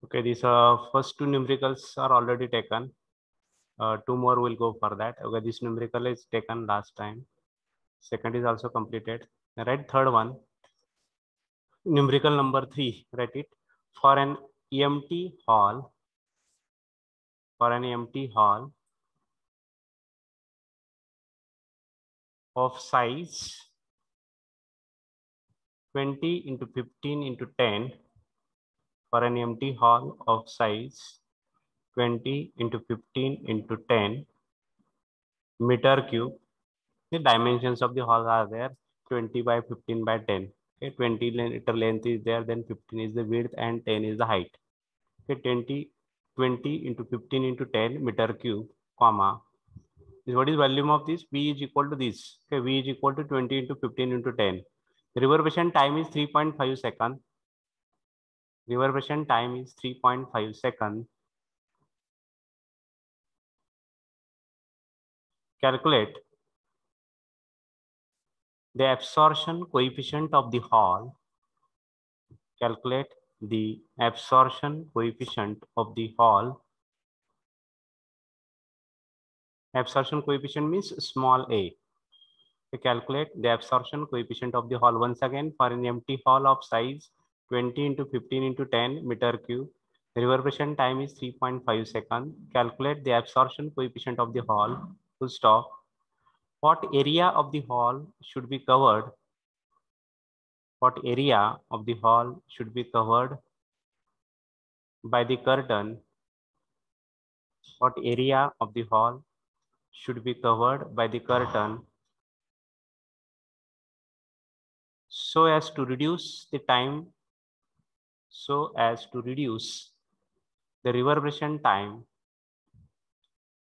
Okay, these first two numericals are already taken. Two more will go for that. Okay, this numerical is taken last time. Second is also completed. Right, third one. Numerical number 3. Write it. For an empty hall. For an empty hall of size 20 into 15 into 10. For an empty hall of size 20 into 15 into 10 meter cube. The dimensions of the hall are there, 20 by 15 by 10. Okay, 20 meter length is there, then 15 is the width and 10 is the height. Okay, 20 into 15 into 10 meter cube, comma. What is volume of this? V is equal to this. Okay, V is equal to 20 into 15 into 10. The reverberation time is 3.5 seconds. Reverberation time is 3.5 seconds. Calculate the absorption coefficient of the hall. Calculate the absorption coefficient of the hall. Absorption coefficient means small a. To calculate the absorption coefficient of the hall, once again, for an empty hall of size 20 into 15 into 10 meter cube, the reverberation time is 3.5 seconds. Calculate the absorption coefficient of the hall. Full stop. What area of the hall should be covered? What area of the hall should be covered by the curtain? What area of the hall should be covered by the curtain so as to reduce the time, so as to reduce the reverberation time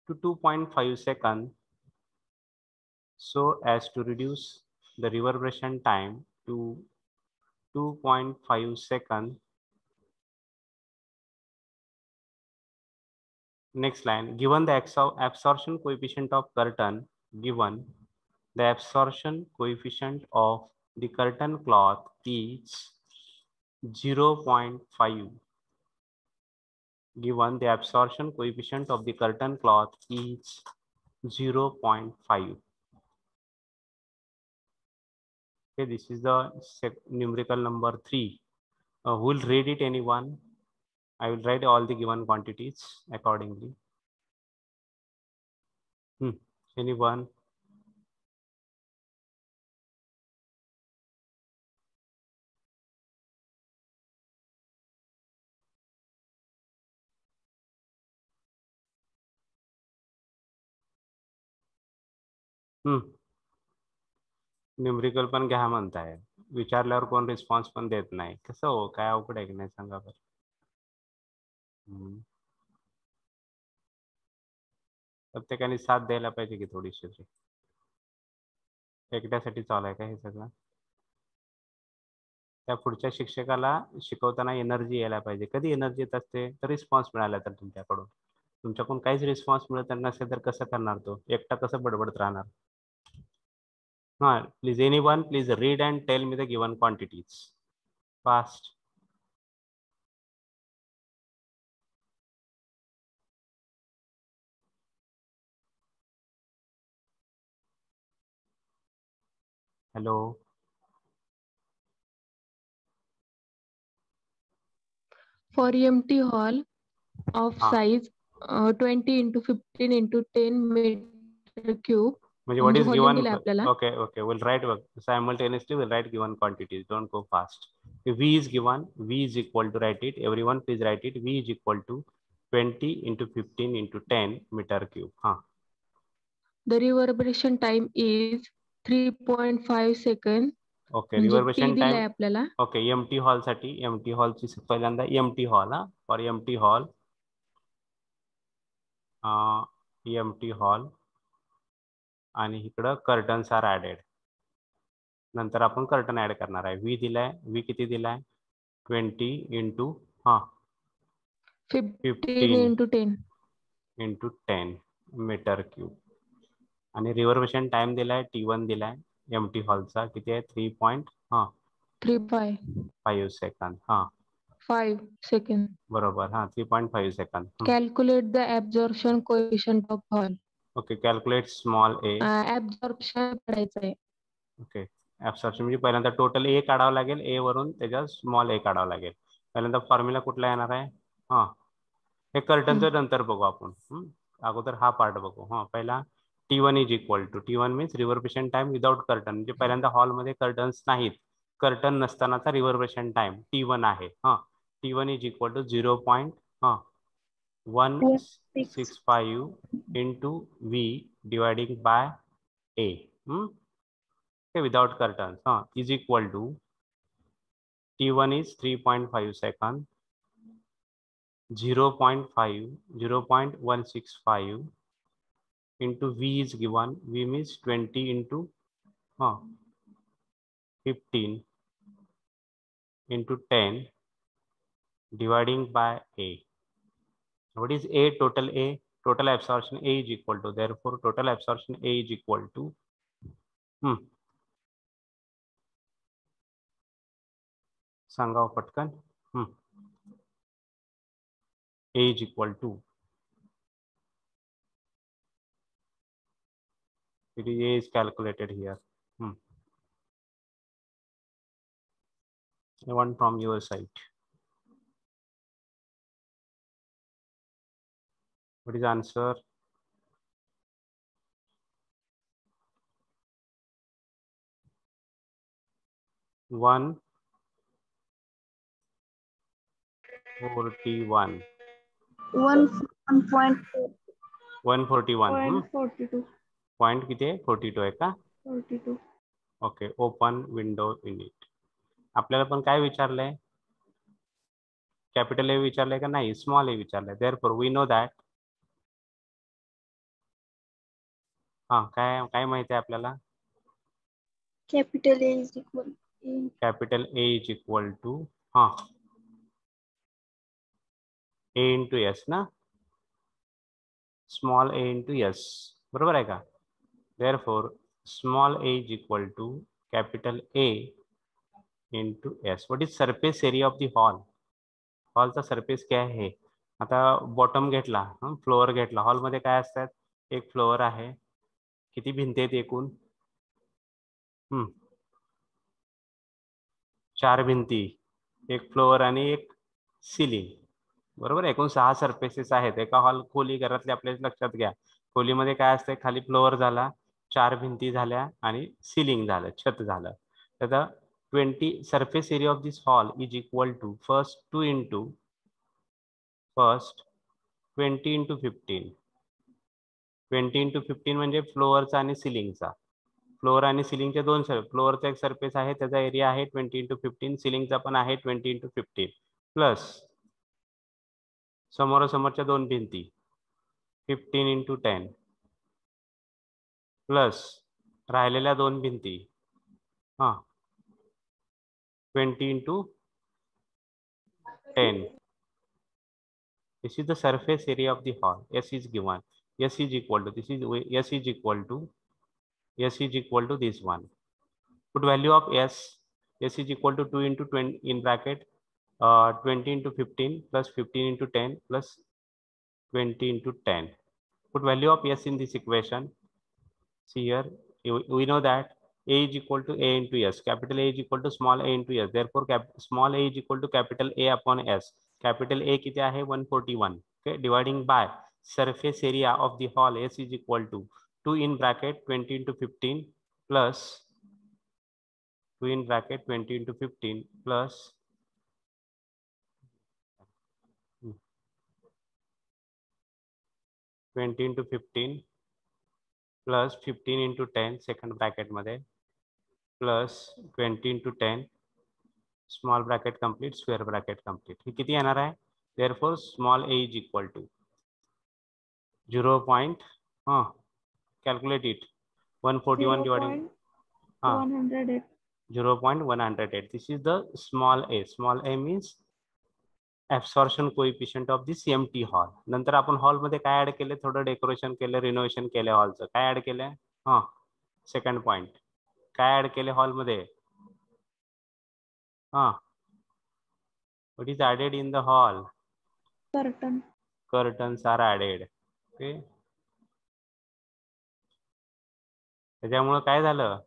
to 2.5 seconds, so as to reduce the reverberation time to 2.5 seconds. Next line, given the absorption coefficient of curtain, given the absorption coefficient of the curtain cloth is 0.5. Given the absorption coefficient of the curtain cloth is 0.5. Okay, this is the numerical number 3. Who will read it? Anyone? I will write all the given quantities accordingly. Anyone? Numerical पण घ्या म्हणताय, विचारल्यावर कोण response पण देत नाही. कसं हो, काय अवघड आहे की नाही सांगा बरं. प्रत्येकाने साथ द्यायला पाहिजे की थोडीशी. एकट्यासाठी चालू आहे का हे सगळं? त्या पुढच्या शिक्षकाला शिकवताना एनर्जी यायला पाहिजे. कधी एनर्जी येत असते? तर रिस्पॉन्स मिळाला तर तुमच्याकडून काहीच रिस्पॉन्स मिळत नसेल तर कसं करणार तो? एकटा कसं बडबडत राहणार? Please, anyone, please read and tell me the given quantities. Fast. Hello. For empty hall of size 20 into 15 into 10 meter cube. What is given? Okay, we'll write simultaneously. We'll write given quantities. Don't go fast. V is given. V is equal to, write it. Everyone, please write it. V is equal to 20 into 15 into 10 meter cube. The reverberation time is 3.5 seconds. Okay, reverberation time. Okay, empty hall साठी, empty hall ची पहिल्यांदा empty hall. For empty hall, empty hall आणि इकडं curtains are added. नंतर आपण curtain add करणार आहे. V दिलाय. व्ही किती दिलाय? 20 into 15 into 10 मीटर क्यूब. आणि रिव्हर्बेशन टाइम दिलाय T1 दिलाय एमटी हॉलचा. किती आहे? 3.35 सेकंद. 5 seconds. बरोबर, हा 3.5 second. Calculate the absorption coefficient of hall. Okay, calculate small A. Absorption पडायचं आहे. ओके, ऍब्सॉर्प्शन म्हणजे पहिल्यांदा टोटल ए काढावं लागेल, ए वरून त्याच्यात स्मॉल ए काढावं लागेल. पहिल्यांदा फॉर्म्युला कुठला येणार आहे? हा, हे कर्टनचं नंतर बघू आपण. अगोदर हा पार्ट बघू. हा, पहिला T1 is equal to, T1 means reverberation time without curtain, म्हणजे पहिल्यांदा हॉलमध्ये कर्टन्स नाहीत, कर्टन नसतानाचा रिव्हर्बरेशन टाइम T1 आहे. हा, T1 is equal to 0.165 into V dividing by A. Without curtains, is equal to T1 is 3.5 second, 0.165 into V is given, V means 20 into 15 into 10 dividing by A. What is A? Total A, total absorption A is equal to, therefore total absorption A is equal to सांगा पटकन. A is equal to, it is A is calculated here. I want from your side. What is the answer? One 41. 141. 42. Point किती आहे? 42 आहे का? 42. Okay, open window unit. आपल्याला पण काय विचारलंय? Capital A विचारलंय का नाही? स्मॉल ए विचारलंय. Therefore we know that. हा, काय माहिती आहे आपल्याला? Capital A is equal. Capital A is equal to हा ए इंटू एस ना, स्मॉल ए इंटू एस, बरोबर आहे का? Therefore small a is equal to capital A into s. What is surface area of the hall? हॉलचा surface काय आहे? आता bottom घेतला, फ्लोअर घेतला. हॉलमध्ये काय असतात? एक फ्लोअर आहे. किती भिंती आहेत एकूण? 4 भिंती, एक फ्लोअर आणि एक सिलिंग, बरोबर. एकूण 6 सरफेसेस आहेत एका हॉल खोली घरातले. आपल्या लक्षात घ्या, खोलीमध्ये काय असते? खाली फ्लोअर झाला, 4 भिंती झाल्या आणि सिलिंग झालं, छत झालं. तर 20 surface area of this hall is equal to first 20 into 15. 20 into 15 म्हणजे फ्लोअरचा आणि सिलिंगचा. फ्लोअर आणि सिलिंगचे दोन फ्लोअरचा एक सरफेस आहे, त्याचा एरिया आहे 20 इंटू 15, सिलिंगचा पण आहे 20 इंटू 15, प्लस समोरासमोरच्या दोन भिंती 15 इंटू 10, प्लस राहिलेल्या दोन भिंती 20 into 10. This is the surface area of the hall. S is given. S is equal to, this is S is equal to, S is equal to this one. Put value of S. S is equal to 2 into 20 in bracket 20 into 15 plus 15 into 10 plus 20 into 10. Put value of S in this equation. See here, we know that A is equal to A into S. Capital A is equal to small a into S. Therefore, small a is equal to capital A upon S. Capital A किती आहे? 141. Okay, dividing by surface area of the hall S is equal to 2 in bracket 20 into 15 plus 2 in bracket 20 into 15 plus 20 into 15 plus 15 into 10 second bracket मध्ये plus 20 into 10 small bracket complete, square bracket complete. हे किती येणार आहे? Therefore small a is equal to 0. Calculate it. 141 dividing 108. 0.108. This is the small a. Small a means absorption coefficient of this empty hall. नंतर आपण hall मध्ये काय add केले? थोडं decoration केलं, रिनोव्हेशन केलं हॉलचं. काय ऍड केलं? सेकंड पॉइंट, काय ऍड केले हॉल मध्ये? What is added in the hall? Curtain. Curtains are added. Okay. त्याच्यामुळे काय झालं?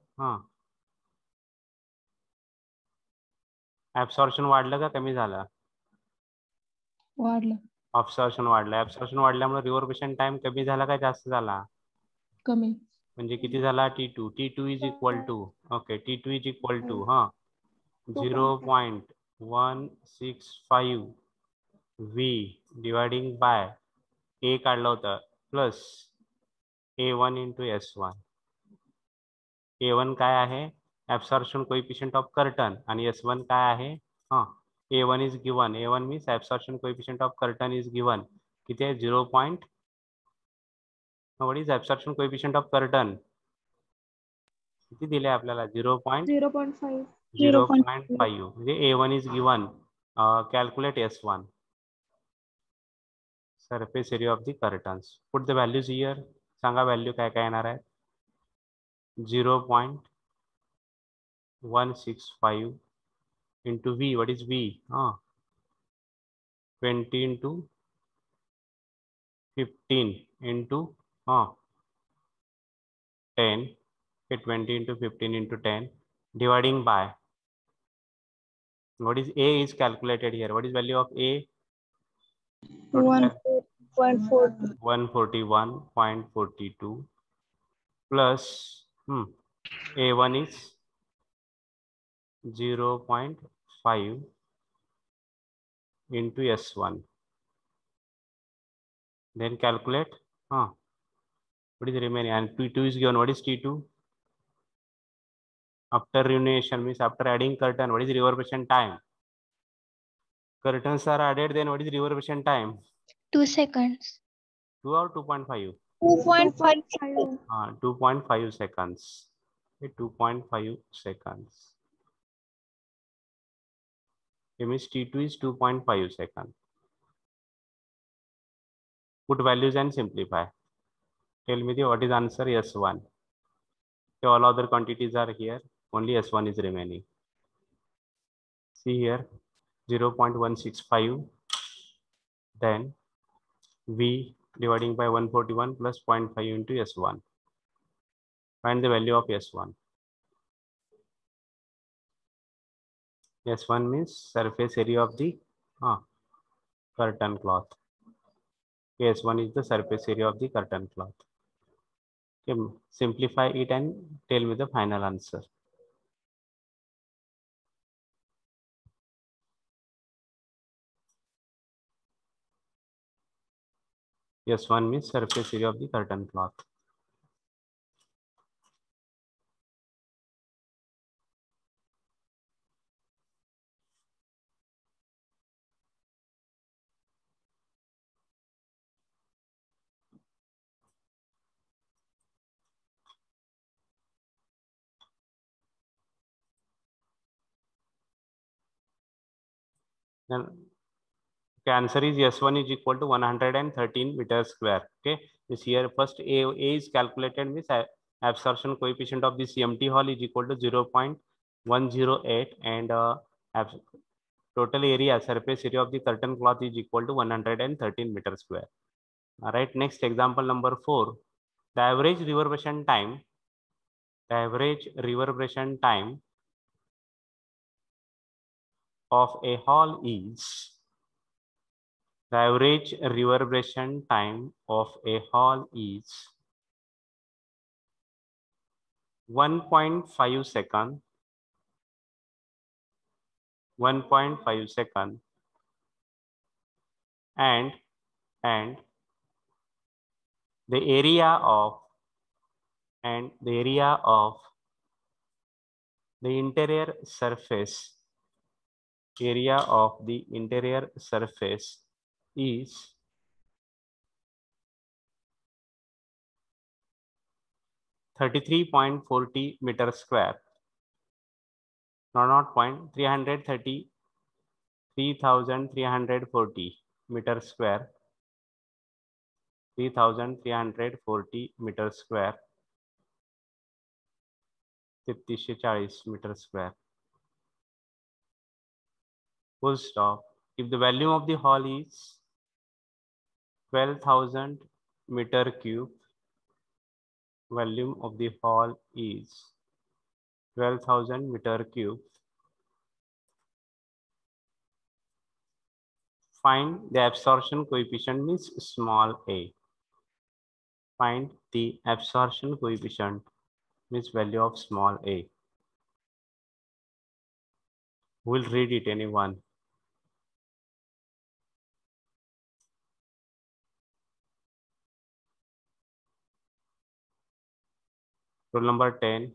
ऍब्सॉर्प्शन वाढलं का कमी झालं? वाढलं. ऍब्सॉर्प्शन वाढलं. ऍब्सॉर्प्शन वाढल्यामुळे रिव्हर्बरेशन टाइम कमी झाला का जास्त झाला? कमी. म्हणजे किती झाला? T2. T2 is equal to, okay, T2 is equal to 0.165 V dividing by A काढलं होतं plus A1 into S1. A1 काय आहे? ऍब्सॉर्प्शन कोएफिशिएंट ऑफ कर्टन आणि S1 काय आहे? A1 is given. A1 means absorption coefficient of curtain is given. किती आहे? 0. What is absorption coefficient of curtain? किती दिले आपल्याला? 0.5. 0.5. म्हणजे A1 is given. Calculate S1. Surface area of the curtains. Put the values here. Sanga value काय काय येणार आहे? 0.165 into V. What is V? 20 into 15 into 10. Okay, 20 into 15 into 10 dividing by, what is A is calculated here? What is value of A? 141.42 plus A1 is 0.5 into S1. Then calculate. What is the remaining? And T2 is given. What is T2? After renovation means after adding curtain. What is reverberation time? Curtains are added. Then what is reverberation time? 2 seconds. 2 or 2.5? 2.5. 2.5 seconds. Okay, 2.5 seconds. It means T2 is 2.5 seconds. Put values and simplify. Tell me what is answer? S1. Okay, all other quantities are here. Only S1 is remaining. See here, 0.165. Then V dividing by 141 plus 0.5 into S1. Find the value of S1. S1 means surface area of the curtain cloth. S1 is the surface area of the curtain cloth. Okay, simplify it and tell me the final answer. S1 means surface area of the curtain cloth. Then the answer is S1 is equal to 113 meters square. Okay, this here first A is calculated, means absorption coefficient of this empty hall is equal to 0.108 and total area, surface area of the curtain cloth is equal to 113 meters square. All right, next example number 4. The average reverberation time of a hall is, the average reverberation time of a hall is 1.5 second, 1.5 second, and the area of the interior surface, area of the interior surface is 33.40 meters square. No, not 333,340 meters square. 3,340 meters square. 3340 meters square. Full stop. if the volume of the hall is 12,000 meter cube, volume of the hall is 12,000 meter cube, find the absorption coefficient means small a. Find the absorption coefficient means value of small a. We'll read it, anyone. Roll number 10,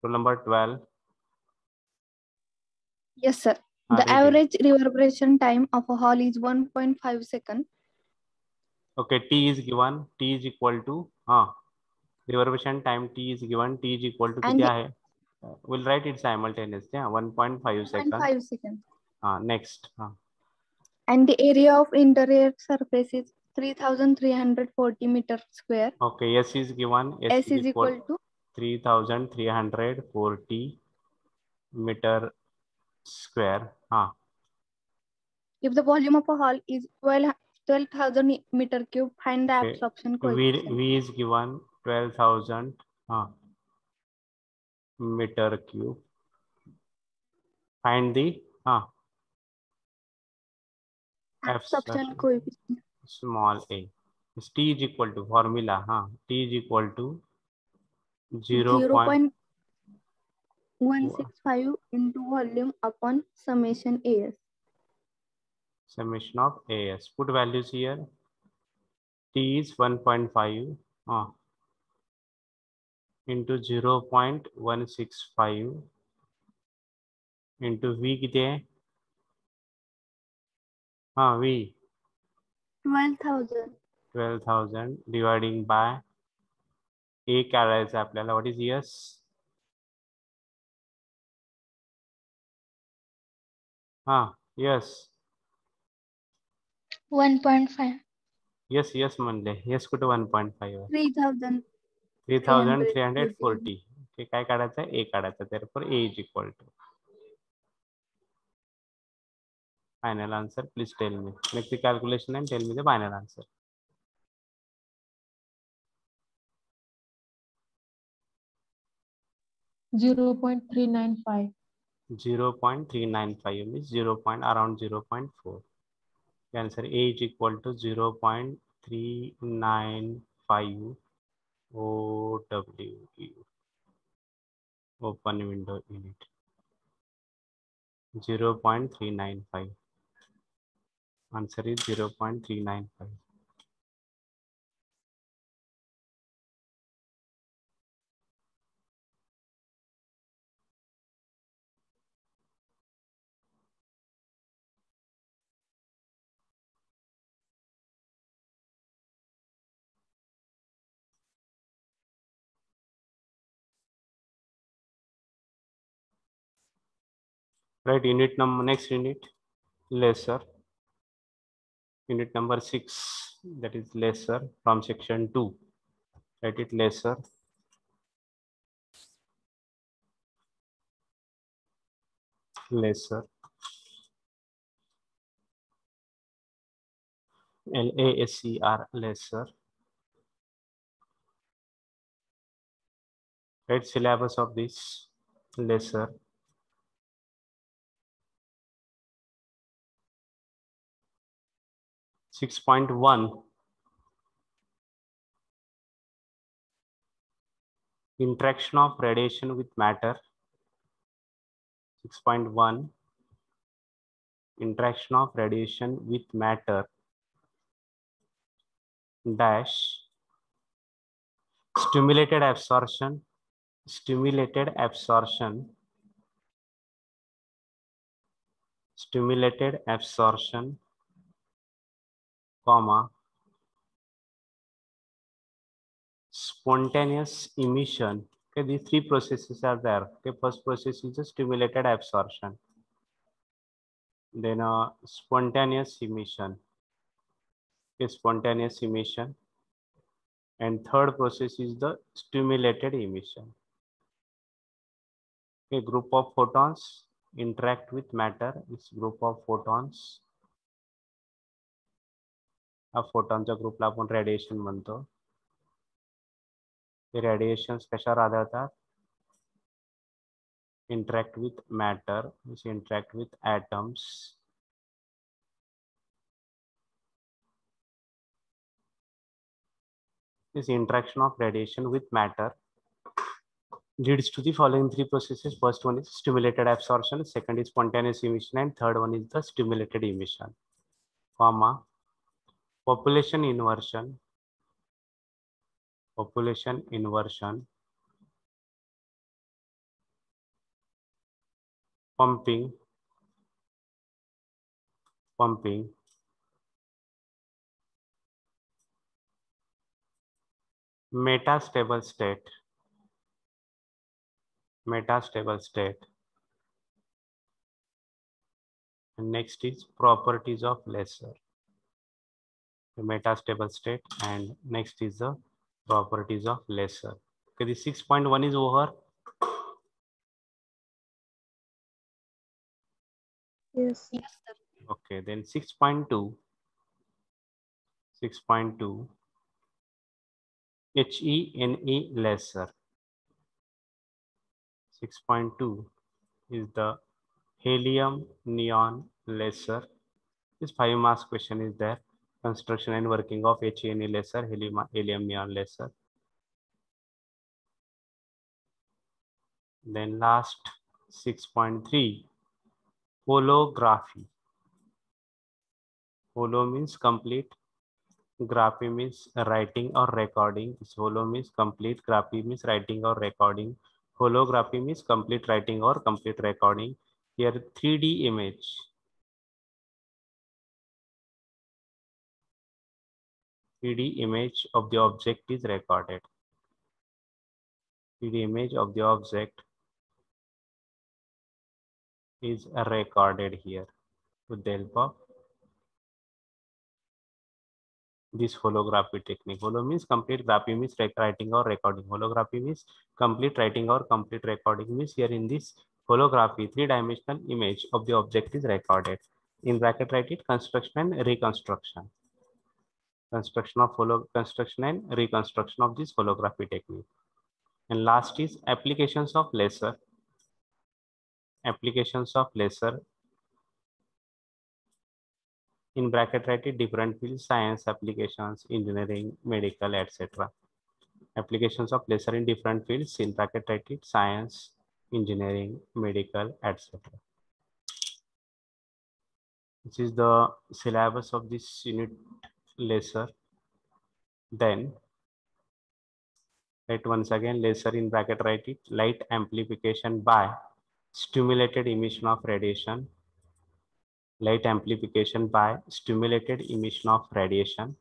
roll number 12. Yes, sir. The Read it. average reverberation time of a hall is 1.5 seconds. Okay, T is given, T is equal to, reverberation time T is given, T is equal to And कितना है? We'll write it simultaneously, 1.5 seconds. 1.5 seconds. Next. And the area of interior surface is 3,340 meters square. Okay, S is given, S is equal to 3,340 meter square. If the volume of a hall is 12,000 meter cube, find the Okay. absorption coefficient. V is given 12,000 meter cube. Find the Absorption coefficient. Small a. T is equal to formula. T is equal to 0.165 into volume upon summation AS. Summation of AS. Put values here. T is 1.5 into 0.165 into V किती आहे? V 12,000. 12,000 dividing by A काढायचं आपल्याला. What is yes? Yes. 1.5. Yes म्हणले. Yes कुठे 1.5 आहे? 3,340. Okay, काय काढायचं आहे? A काढायचं. Therefore A is equal to. Final answer, please tell me. Make the calculation and tell me the final answer. $0.395. 0.395 means around 0.4. The answer A is equal to 0.395 OWU. Open window unit. 0.395. Answer is 0.395. Right, unit number, next unit, lesser. Unit number 6, that is lesser from section 2. Write it lesser. Lesser. LASER, lesser. Right, syllabus of this lesser. (6.1) interaction of radiation with matter. 6.1 interaction of radiation with matter dash stimulated absorption comma spontaneous emission. Okay, these three processes are there. Okay, first process is a stimulated absorption, then a spontaneous emission. Okay, spontaneous emission, and third process is the stimulated emission. A group of photons interact with matter is group of photons. हा फोटॉनच्या ग्रुपला आपण radiation म्हणतो. हे radiations कशावर आढळतात? interact with matter, which interact with atoms. This interaction of radiation with matter leads to the following three processes. First one is stimulated absorption, second is spontaneous emission, and third one is the stimulated emission. Comma, population inversion, pumping, metastable state, and next is properties of laser. The metastable state, and next is the properties of laser. Okay, the 6.1 is over. Yes. Okay, then 6.2. HENE laser. 6.2 is the helium neon laser. This 5 marks question is there. Construction and working of HENE laser, helium neon laser. Then last 6.3, holography. Holo means complete, graphy means writing or recording. This holo means complete, graphy means writing or recording. Holography means complete writing or complete recording. Here 3D image. 3D image of the object is recorded. 3D image of the object is recorded here with the help of this holography technique. Holo means complete, graphy means writing or recording. Holography means complete writing or complete recording. Means here in this holography, three-dimensional image of the object is recorded. In bracket write it, construction and reconstruction. Construction and reconstruction of this holography technique. And last is applications of laser. In bracket write it, different fields, science applications, engineering, medical, etc. Applications of laser in different fields, in bracket write it, science, engineering, medical, etc. This is the syllabus of this unit laser. Then write once again, laser in bracket write it, light amplification by stimulated emission of radiation. Light amplification by stimulated emission of radiation.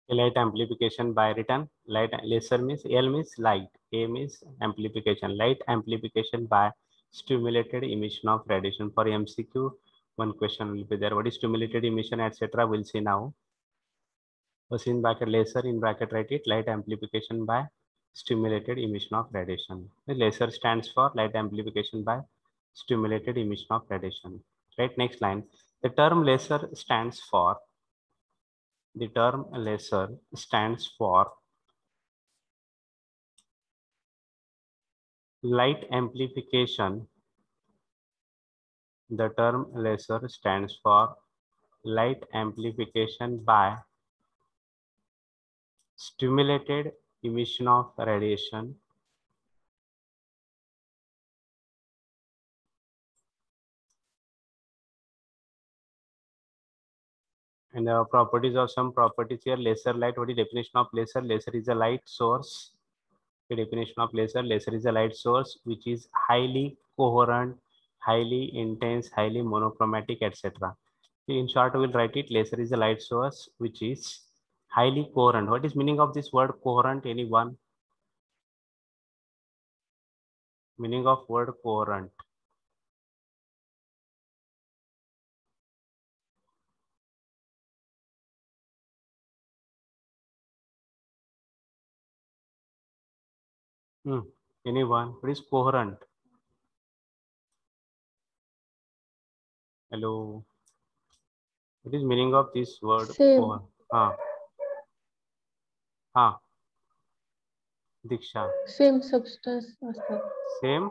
Light amplification by written, light laser means L means light, A means amplification. Light amplification by stimulated emission of radiation. For MCQ, one question will be there. What is stimulated emission, etc. We'll see now. First in bracket laser, in bracket write it, light amplification by stimulated emission of radiation. The laser stands for light amplification by stimulated emission of radiation. Right, next line. The term laser stands for light amplification. The term laser stands for light amplification by stimulated emission of radiation. And the properties of some properties here. Laser light. What is definition of laser? Laser is a light source. The definition of laser is a light source which is highly coherent, highly intense, highly monochromatic, etc. In short, we'll write it, laser is a light source which is highly coherent. What is meaning of this word coherent? Anyone? Meaning of word coherent. Anyone? What is coherent? Hello. What is meaning of this word? Same. Diksha. Same substance असतात. Same.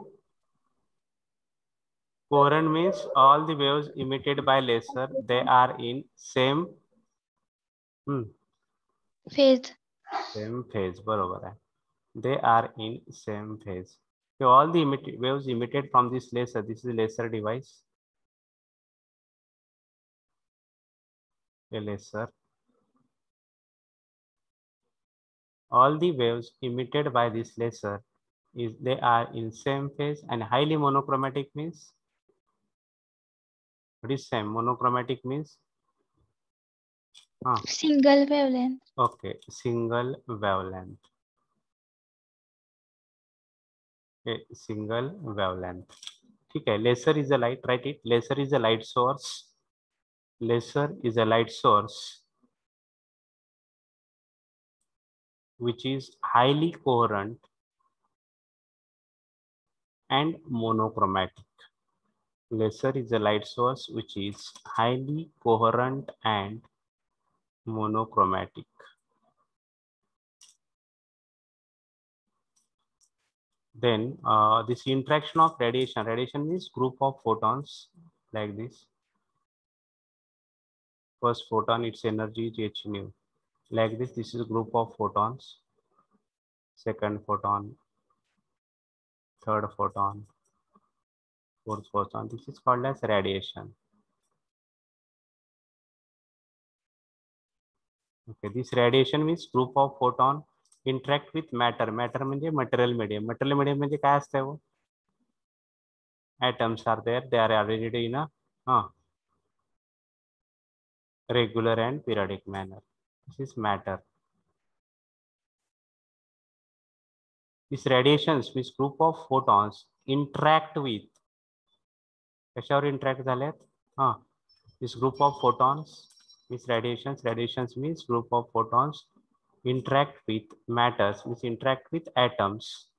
Coherent means all the waves emitted by laser, they are in same phase. Same phase. बरोबर आहे. They are in same phase. So all the waves emitted from this laser, this is a laser device. A laser. All the waves emitted by this laser they are in same phase, and highly monochromatic means, what is same? Monochromatic means Single wavelength. okay, single wavelength. Okay, single wavelength. Okay, laser is a light, write it. Laser is a light source. Laser is a light source which is highly coherent and monochromatic. Laser is a light source which is highly coherent and monochromatic. Then this interaction of radiation. Radiation means group of photons like this. First photon, its energy is h nu. Like this, this is a group of photons. Second photon, third photon, fourth photon. This is called as radiation. Okay, this radiation means group of photon interact with matter. Matter म्हणजे material medium. Material medium म्हणजे काय असते वो? Atoms are there. They are arranged in a regular and periodic manner. This is matter. These radiations means group of photons interact with. कशावर interact झालेत? This group of photons means radiations. Radiations means group of photons interact with matters, means interact with atoms.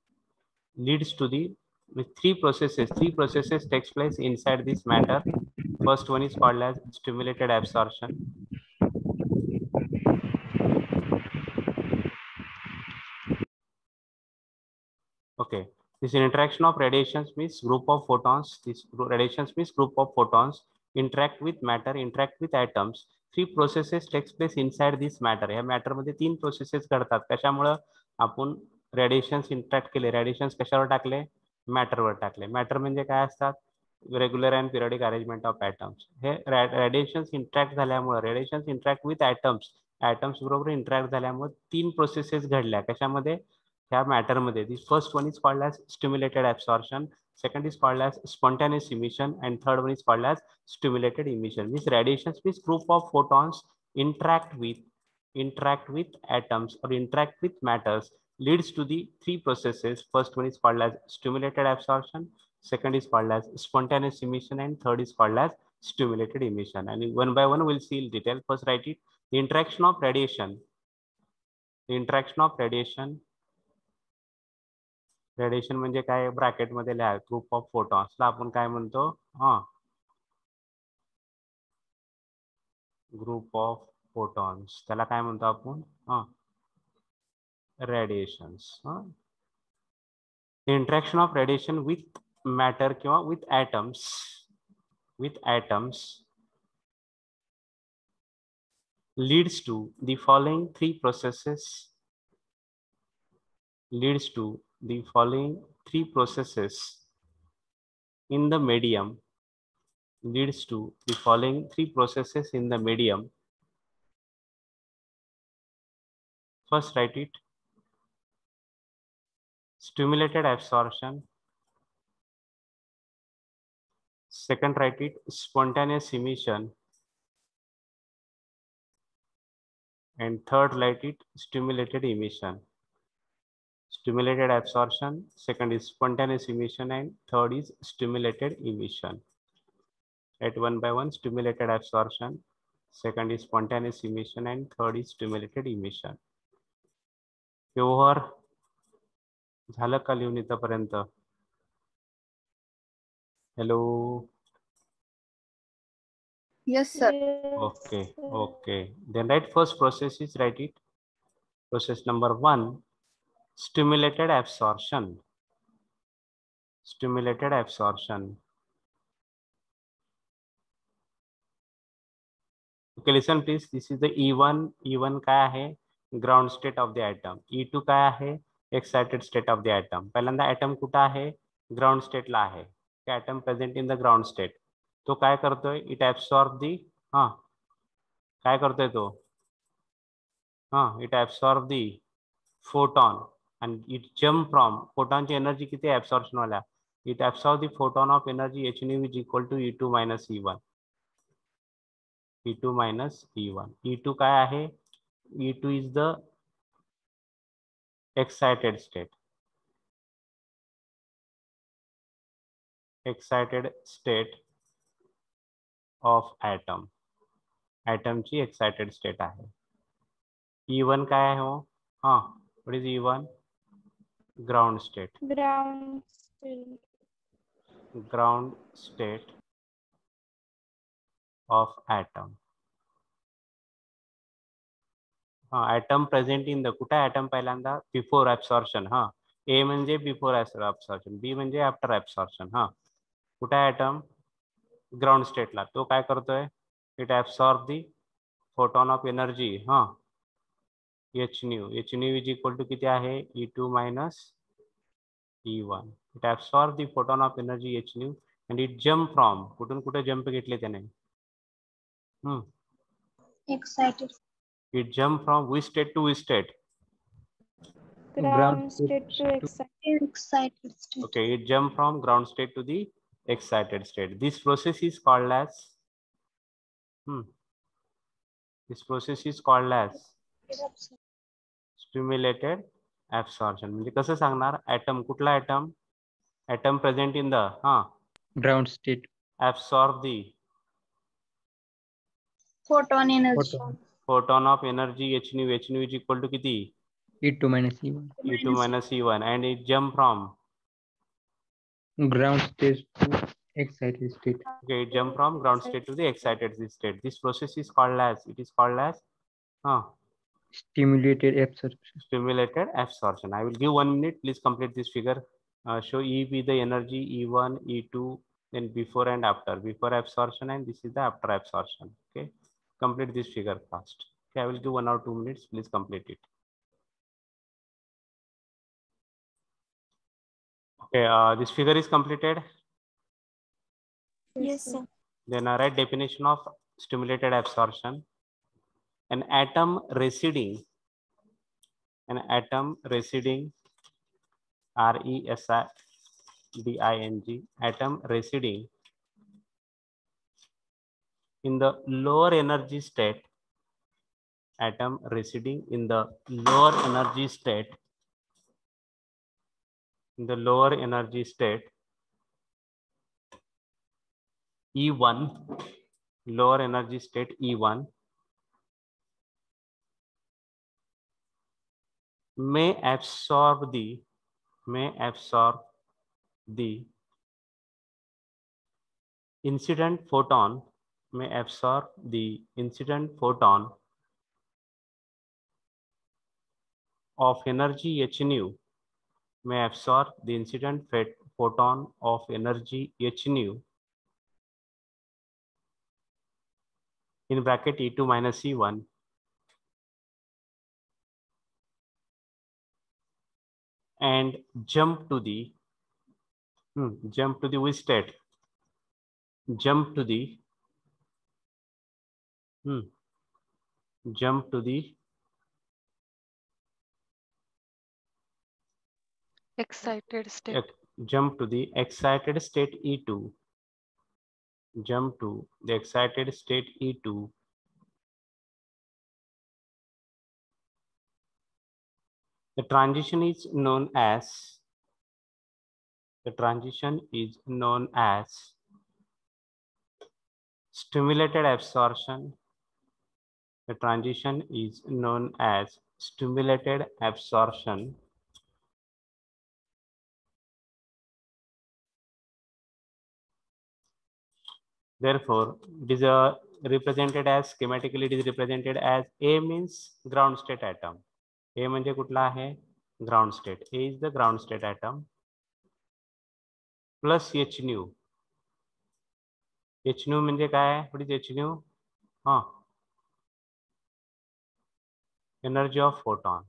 Leads to the three processes. Three processes takes place inside this matter. First one is called as stimulated absorption. Okay, this interaction of radiations means group of photons. This radiations means group of photons interact with matter, interact with atoms. Three processes takes place inside this matter. या matter मध्ये तीन processes घडतात. कशामुळे आपण radiations interact केले? Radiations कशावर टाकले? Matter वर टाकले. Matter म्हणजे काय असतात? Regular and periodic arrangement of atoms. Hey radiations interact झाल्यामुळे, radiations interact with atoms. Atoms बरोबर interact झाल्यामुळे तीन processes घडल्या. कशामध्ये? Matter मध्ये. The first one is called as stimulated absorption, second is called as spontaneous emission, and third one is called as stimulated emission. These radiations means group of photons interact with atoms or interact with matters, leads to the three processes. First one is called as stimulated absorption, second is called as spontaneous emission, and third is called as stimulated emission. And one by one we'll see in detail. First write it. The interaction of radiation. The interaction of radiation. Radiation म्हणजे काय? Bracket मध्ये लिहा. Group of फोटॉन्सला आपण काय म्हणतो? Group of photons, त्याला काय म्हणतो आपण? Radiations. Interaction of radiation with matter किंवा with atoms leads to the following three processes. Leads to the following three processes in the medium. Leads to the following three processes in the medium. First write it. Stimulated absorption. Second write it. Spontaneous emission. And third write it. Stimulated emission. stimulated absorption, second is spontaneous emission, and third is stimulated emission. At one by one, stimulated absorption, second is spontaneous emission, and third is stimulated emission. Over झालं का लिहून इथपर्यंत? Hello. Yes, sir. Okay, okay. Then write first process is write it. Process number 1, stimulated absorption. Stimulated absorption. Okay, listen please. This is the E1. E1 काय आहे? Ground state of the atom. E2 काय आहे? Excited state of the atom. पहिल्यांदा atom कुठं आहे? Ground state ला आहे. Atom present in the ground state. तो काय करतोय? It absorb the काय करतोय तो? It absorb the photon and it jump from photon ची एनर्जी किती absorption वाला? It absorb the photon of energy h nu is equal to E2 minus E1. E2 minus E1. E2 काय आहे? E2 is the excited state. Excited state of atom. Atom ची excited state आहे. E1 काय आहे हो? What is E1? Ground state. Ground state. Ground state of atom. Atom present in the कुठे atom पहिल्यांदा? Before absorption. A म्हणजे before absorption, B म्हणजे after absorption. कुठे atom? Ground state ला. तो काय करतोय? It absorb the photon of energy. h nu. h nu is equal to किती आहे? E2 minus E1. It absorb the photon of energy h nu and it jump from कुठून कुठे jump घेतले त्याने? Excited. It jump from which state to which state? Ground state to excited. Excited state. Okay, it jump from ground state to the excited state. This process is called as stimulated absorption. म्हणजे कसं सांगणार? Atom कुठला atom? Atom present in the ground state. Absorb the Photon energy. photon of energy h nu. h nu is equal to किती? E2 minus E1. E2 minus E1 and it jump from ground state to excited state. Okay, it jump from ground state to the excited state. This process is called as Stimulated absorption. Stimulated absorption. I will give 1 minute. Please complete this figure. Show E with the energy E1, E2, then before and after. Before absorption and this is the after absorption. Okay, complete this figure fast. Okay, I will give 1 or 2 minutes. Please complete it. Okay, this figure is completed. Yes, sir. Then I write definition of stimulated absorption. An atom residing, R-E-S-I-D-I-N-G, atom residing in the lower energy state, atom residing in the lower energy state, E1, lower energy state E1, may absorb the incident photon, of energy h nu, may absorb the incident photon of energy h nu in bracket E2 minus E1 and jump to the which state? Jump to the excited state. Jump to the excited state E2. Jump to the excited state E2 The transition is known as stimulated absorption. The transition is known as stimulated absorption. Therefore, it is represented as schematically. It is represented as A means ground state atom. A म्हणजे कुठला आहे? Ground state. A is the ground state atom plus H nu. H nu म्हणजे काय? What is H nu? Energy of photon.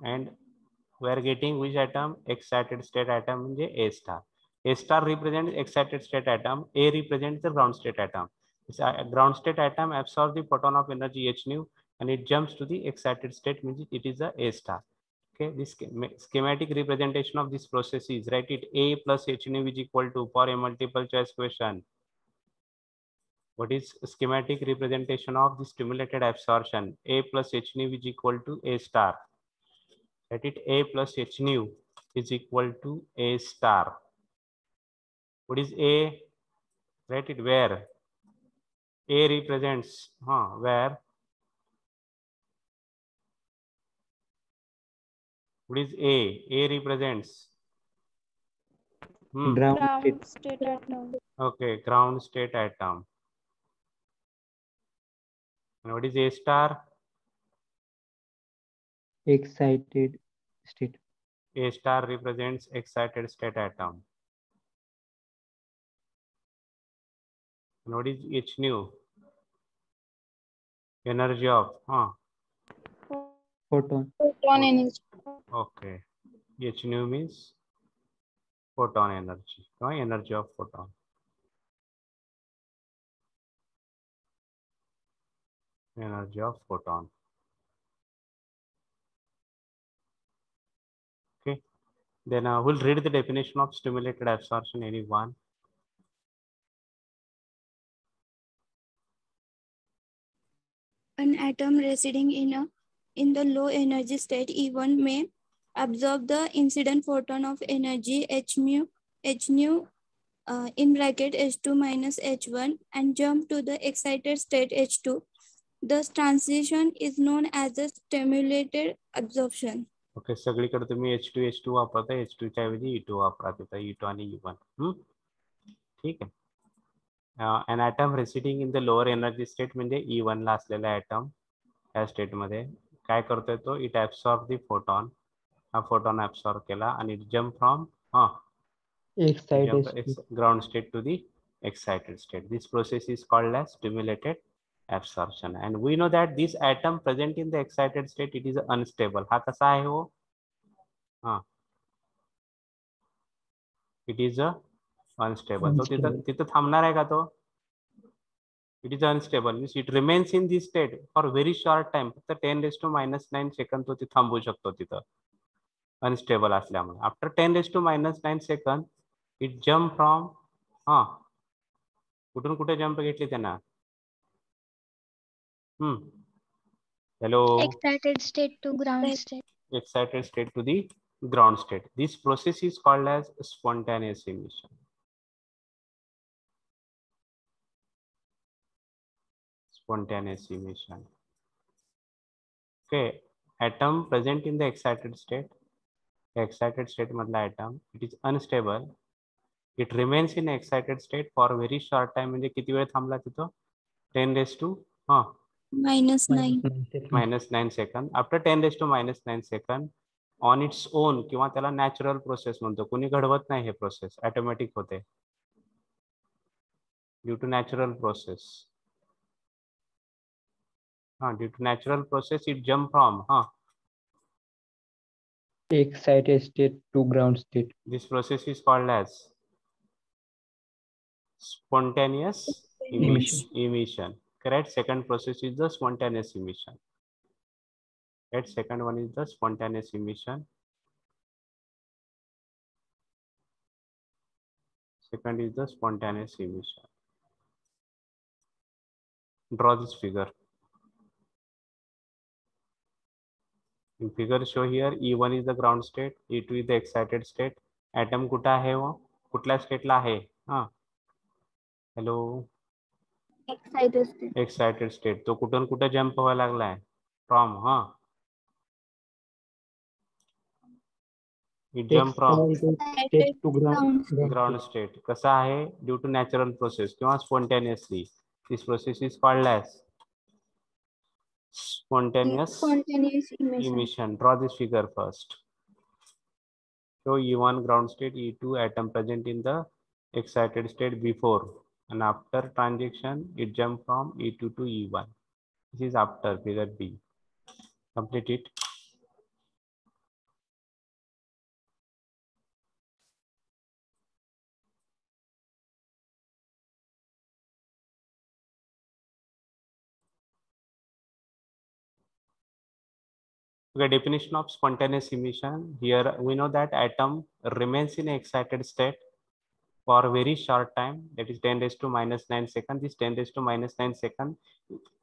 And we are getting which atom? Excited state atom म्हणजे A star. A star represents excited state atom. A represents the ground state atom. This ground state atom absorbs the photon of energy H nu and it jumps to the excited state, means it is a star. Okay, this schematic representation of this process is, write it, A plus H nu is equal to, for a multiple choice question, what is schematic representation of the stimulated absorption? A plus H nu is equal to A star. Write it, A plus H nu is equal to A star. What is A? Write it where? A represents, where? What is A? A represents Ground Ground state. state atom. okay, ground state atom. And what is A star? Excited state. A star represents excited state atom. And what is H nu? Energy of Photon. Photon energy. okay. H nu means photon energy. Energy of photon. Energy of photon. Okay. Then we'll read the definition of stimulated absorption. Anyone? An atom residing in the low energy state E1 may absorb the incident photon of energy h nu in bracket H2 minus H1 and jump to the excited state H2. This transition is known as the stimulated absorption. Okay, सगळीकडे तुम्ही H2 वापरता, H2 च्या ऐवजी E2 वापरा, तिथं E2 आणि E1. ठीक आहे. an atom residing in the lower energy state म्हणजे E1 ला असलेला ॲटम या स्टेट मध्ये काय करतोय तो? It absorb the photon. हा फोटॉन ऍब्सॉर्ब केला आणि it jump from ground state to the excited state. This process is called as stimulated absorption. And we know that this atom present in the excited state, it is unstable. हा कसा आहे हो? It is unstable. तो तिथं थांबणार आहे का तो? It is unstable, means it remains in this state for very short time. फक्त 10⁻⁹ सेकंद तो तिथं थांबू शकतो तिथं, अनस्टेबल असल्यामुळे. After 10⁻⁹ second it jump from कुठून कुठे जम्प घेतली त्यांना? Hello. Excited state to ground state. Excited state to the ground state. This process is called as spontaneous emission. Spontaneous emission. Okay, atom present in the excited state. The excited state madla atom, it is unstable. It remains in excited state for a very short time. म्हणजे किती वेळ थांबला तिथं? 10⁻⁹ second. After 10⁻⁹ second on its own, किंवा त्याला natural process म्हणतो, कोणी घडवत नाही हे प्रोसेस, ऑटोमॅटिक होते due to natural process. Due to natural process it jump from excited state to ground state. This process is called as spontaneous emission. Correct. Second process is the spontaneous emission. Right. Second one is the spontaneous emission. Second is the spontaneous emission. Draw this figure. In figure show here, E1 is the ground state, E2 is the excited state. Atom कुठं आहे वो? कुठल्या स्टेटला आहे? हा, hello, Excited state. Excited state. तो कुठून कुठं जंप व्हायला लागलाय? फ्रॉम, हा, it jump from Excited state to ground ground state. कसा आहे? ड्यू टू नॅचरल प्रोसेस किंवा spontaneously. This process is called as spontaneous Spontaneous emission. emission. Draw this figure first. Show E1 ground state, E2 atom present in the excited state before and after transition it jump from E2 to E1. This is after, figure B. Complete it. Okay, definition of spontaneous emission. Here we know that atom remains in excited state for a very short time, that is 10 raised to minus 9 seconds. This 10 raised to minus 9 seconds,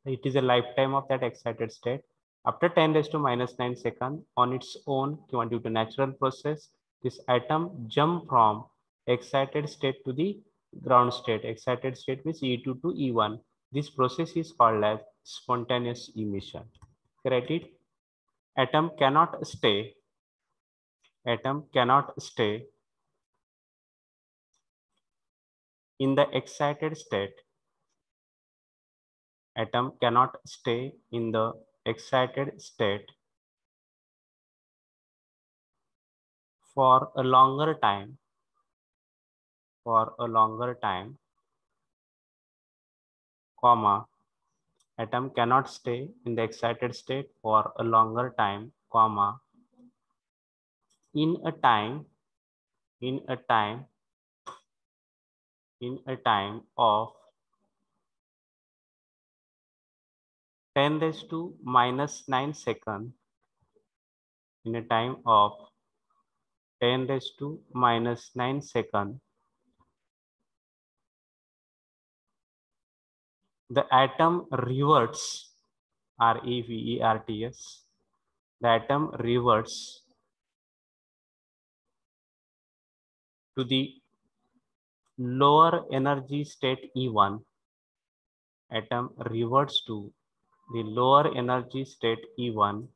it is a lifetime of that excited state. After 10 raised to minus 9 seconds, on its own, due to natural process, this atom jump from excited state to the ground state. Excited state means E2 to E1. This process is called as spontaneous emission. Correct it? Atom cannot stay in the excited state. Atom cannot stay in the excited state for a longer time, comma, atom cannot stay in the excited state for a longer time, comma, in a time of 10 raised to minus 9 seconds, in a time of 10 raised to minus 9 seconds, the atom reverts, REVERTS, the atom reverts to the lower energy state E1. Atom reverts to the lower energy state E1,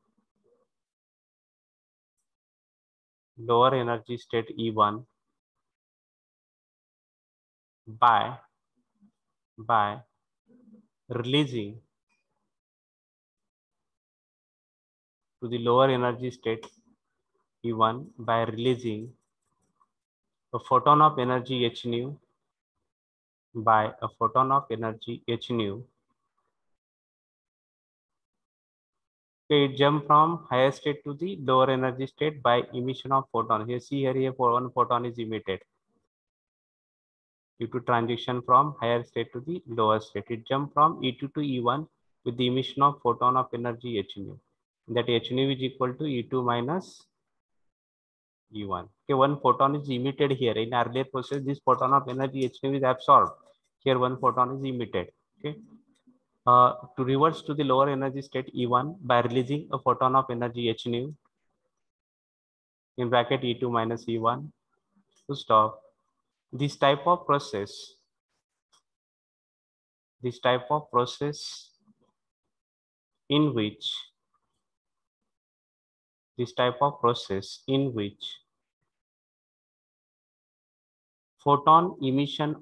by releasing to the lower energy state E1 by releasing a photon of energy h nu, by a photon of energy h nu. Okay, it jump from higher state to the lower energy state by emission of photon. Here, see here, one photon is emitted due to transition from higher state to the lower state. It jump from E2 to E1 with the emission of photon of energy h nu. That h nu is equal to E2 minus E1. Okay, one photon is emitted here. In earlier process, this photon of energy h nu is absorbed. Here, one photon is emitted. Okay. To reverse to the lower energy state E1 by releasing a photon of energy h nu, in bracket E2 minus E1, to stop. This type of process in which photon emission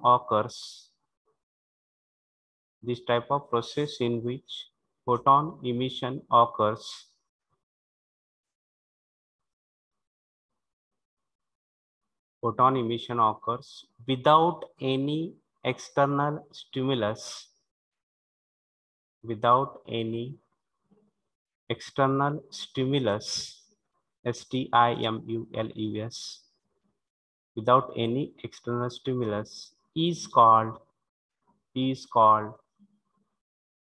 occurs, without any external stimulus, without any external stimulus, without any external stimulus, is called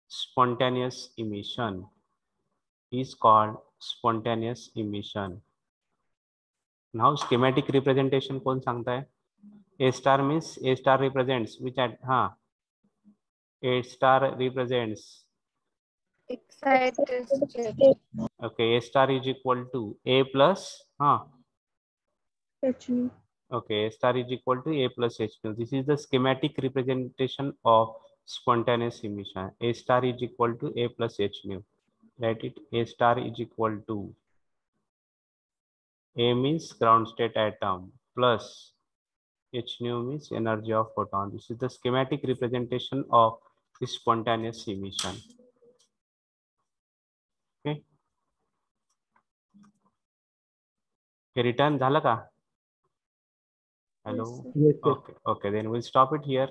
spontaneous emission. Now schematic representation कौन सांगता है? A star means A star represents which at A star represents Excited state. Okay, A star is equal to A plus, H okay, A star is equal to A plus H nu. This is the schematic representation of spontaneous emission. A star is equal to A plus H nu. Write it. A star is equal to A means ground state atom plus H nu means energy of photon. This is the schematic representation of the spontaneous emission. Okay. Okay, return झालं का? Hello. Yes, sir. Yes, sir. Okay. Okay. Then we'll stop it here.